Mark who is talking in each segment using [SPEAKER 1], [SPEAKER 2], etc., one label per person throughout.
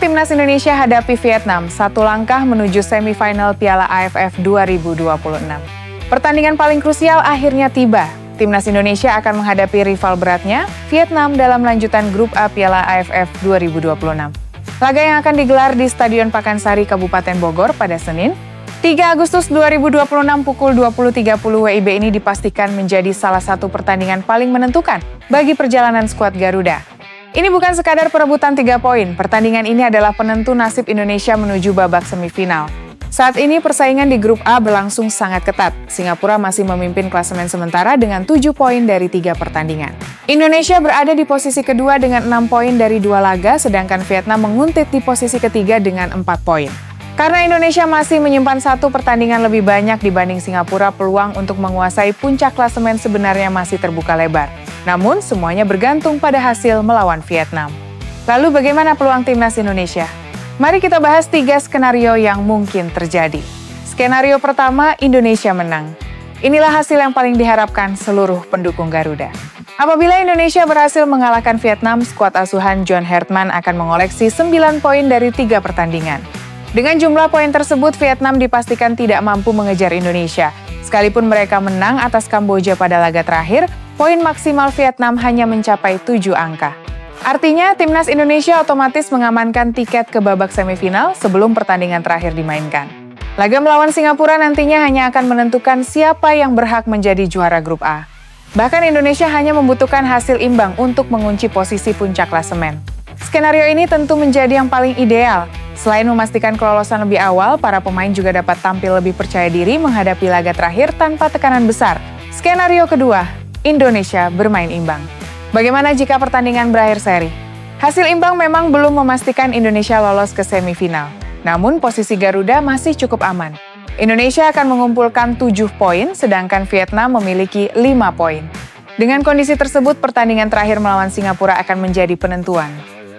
[SPEAKER 1] Timnas Indonesia hadapi Vietnam, satu langkah menuju semifinal Piala AFF 2026. Pertandingan paling krusial akhirnya tiba. Timnas Indonesia akan menghadapi rival beratnya, Vietnam dalam lanjutan grup A Piala AFF 2026. Laga yang akan digelar di Stadion Pakansari, Kabupaten Bogor pada Senin, 3 Agustus 2026 pukul 20.30 WIB ini dipastikan menjadi salah satu pertandingan paling menentukan bagi perjalanan skuad Garuda. Ini bukan sekadar perebutan 3 poin, pertandingan ini adalah penentu nasib Indonesia menuju babak semifinal. Saat ini persaingan di grup A berlangsung sangat ketat. Singapura masih memimpin klasemen sementara dengan 7 poin dari 3 pertandingan. Indonesia berada di posisi kedua dengan 6 poin dari 2 laga, sedangkan Vietnam menguntit di posisi ketiga dengan 4 poin. Karena Indonesia masih menyimpan 1 pertandingan lebih banyak dibanding Singapura, peluang untuk menguasai puncak klasemen sebenarnya masih terbuka lebar. Namun, semuanya bergantung pada hasil melawan Vietnam. Lalu bagaimana peluang Timnas Indonesia? Mari kita bahas 3 skenario yang mungkin terjadi. Skenario pertama, Indonesia menang. Inilah hasil yang paling diharapkan seluruh pendukung Garuda. Apabila Indonesia berhasil mengalahkan Vietnam, skuad asuhan John Hartman akan mengoleksi 9 poin dari 3 pertandingan. Dengan jumlah poin tersebut, Vietnam dipastikan tidak mampu mengejar Indonesia. Sekalipun mereka menang atas Kamboja pada laga terakhir, poin maksimal Vietnam hanya mencapai 7 angka. Artinya, Timnas Indonesia otomatis mengamankan tiket ke babak semifinal sebelum pertandingan terakhir dimainkan. Laga melawan Singapura nantinya hanya akan menentukan siapa yang berhak menjadi juara grup A. Bahkan Indonesia hanya membutuhkan hasil imbang untuk mengunci posisi puncak klasemen. Skenario ini tentu menjadi yang paling ideal. Selain memastikan kelolosan lebih awal, para pemain juga dapat tampil lebih percaya diri menghadapi laga terakhir tanpa tekanan besar. Skenario kedua, Indonesia bermain imbang. Bagaimana jika pertandingan berakhir seri? Hasil imbang memang belum memastikan Indonesia lolos ke semifinal. Namun posisi Garuda masih cukup aman. Indonesia akan mengumpulkan 7 poin, sedangkan Vietnam memiliki 5 poin. Dengan kondisi tersebut, pertandingan terakhir melawan Singapura akan menjadi penentuan.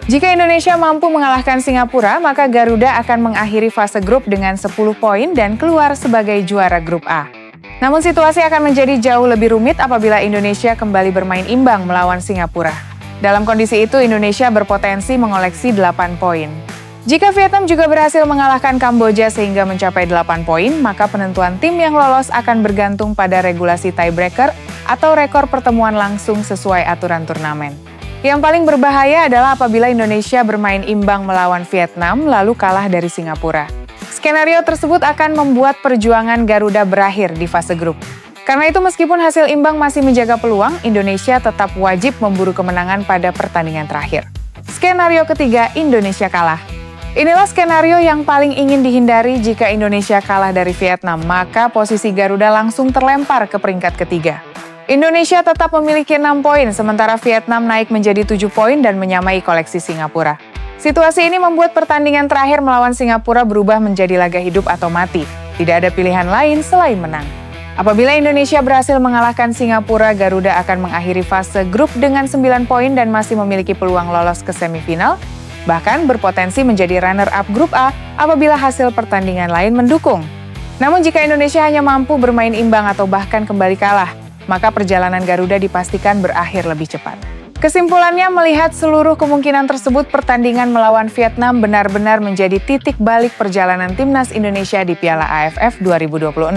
[SPEAKER 1] Jika Indonesia mampu mengalahkan Singapura, maka Garuda akan mengakhiri fase grup dengan 10 poin dan keluar sebagai juara grup A. Namun situasi akan menjadi jauh lebih rumit apabila Indonesia kembali bermain imbang melawan Singapura. Dalam kondisi itu, Indonesia berpotensi mengoleksi 8 poin. Jika Vietnam juga berhasil mengalahkan Kamboja sehingga mencapai 8 poin, maka penentuan tim yang lolos akan bergantung pada regulasi tiebreaker atau rekor pertemuan langsung sesuai aturan turnamen. Yang paling berbahaya adalah apabila Indonesia bermain imbang melawan Vietnam lalu kalah dari Singapura. Skenario tersebut akan membuat perjuangan Garuda berakhir di fase grup. Karena itu meskipun hasil imbang masih menjaga peluang, Indonesia tetap wajib memburu kemenangan pada pertandingan terakhir. Skenario ketiga, Indonesia kalah. Inilah skenario yang paling ingin dihindari. Jika Indonesia kalah dari Vietnam, maka posisi Garuda langsung terlempar ke peringkat ketiga. Indonesia tetap memiliki 6 poin, sementara Vietnam naik menjadi 7 poin dan menyamai koleksi Singapura. Situasi ini membuat pertandingan terakhir melawan Singapura berubah menjadi laga hidup atau mati. Tidak ada pilihan lain selain menang. Apabila Indonesia berhasil mengalahkan Singapura, Garuda akan mengakhiri fase grup dengan 9 poin dan masih memiliki peluang lolos ke semifinal, bahkan berpotensi menjadi runner-up grup A apabila hasil pertandingan lain mendukung. Namun jika Indonesia hanya mampu bermain imbang atau bahkan kembali kalah, maka perjalanan Garuda dipastikan berakhir lebih cepat. Kesimpulannya, melihat seluruh kemungkinan tersebut, pertandingan melawan Vietnam benar-benar menjadi titik balik perjalanan Timnas Indonesia di Piala AFF 2026.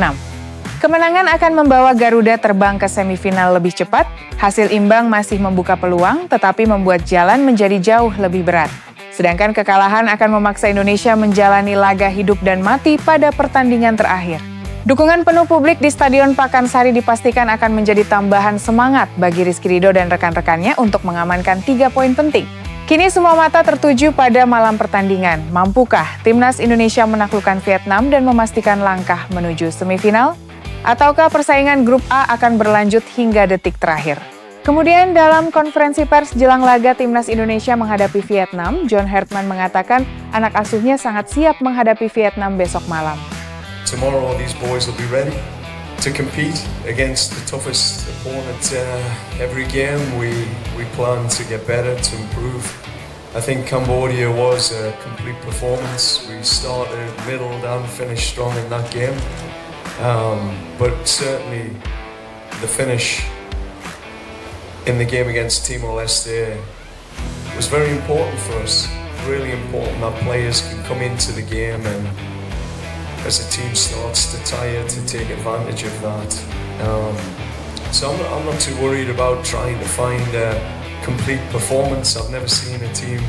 [SPEAKER 1] Kemenangan akan membawa Garuda terbang ke semifinal lebih cepat, hasil imbang masih membuka peluang, tetapi membuat jalan menjadi jauh lebih berat. Sedangkan kekalahan akan memaksa Indonesia menjalani laga hidup dan mati pada pertandingan terakhir. Dukungan penuh publik di Stadion Pakansari dipastikan akan menjadi tambahan semangat bagi Rizky Ridho dan rekan-rekannya untuk mengamankan 3 poin penting. Kini semua mata tertuju pada malam pertandingan. Mampukah Timnas Indonesia menaklukkan Vietnam dan memastikan langkah menuju semifinal? Ataukah persaingan grup A akan berlanjut hingga detik terakhir? Kemudian dalam konferensi pers jelang laga Timnas Indonesia menghadapi Vietnam, John Hartman mengatakan anak asuhnya sangat siap menghadapi Vietnam besok malam.
[SPEAKER 2] Tomorrow all these boys will be ready to compete against the toughest opponent. Every game we plan to get better, to improve. I think Cambodia was a complete performance. We started middle and finished strong in that game. But certainly the finish in the game against Timor-Leste was very important for us. really important that players can come into the game and as the team starts to tire, to take advantage of that. So I'm not too worried about trying to find a complete performance. I've never seen a team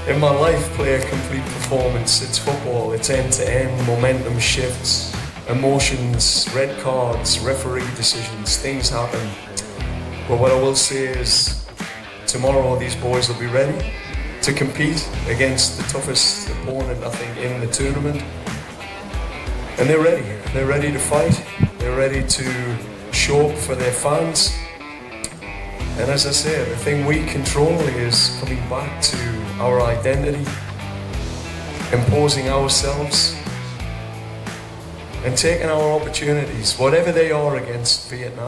[SPEAKER 2] in my life play a complete performance. It's football, it's end-to-end, momentum shifts, emotions, red cards, referee decisions, things happen. But what I will say is, tomorrow these boys will be ready to compete against the toughest opponent, I think, in the tournament. And they're ready. They're ready to fight. They're ready to show up for their fans. And as I say, the thing we control is coming back to our identity, imposing ourselves, and taking our opportunities, whatever they are, against Vietnam.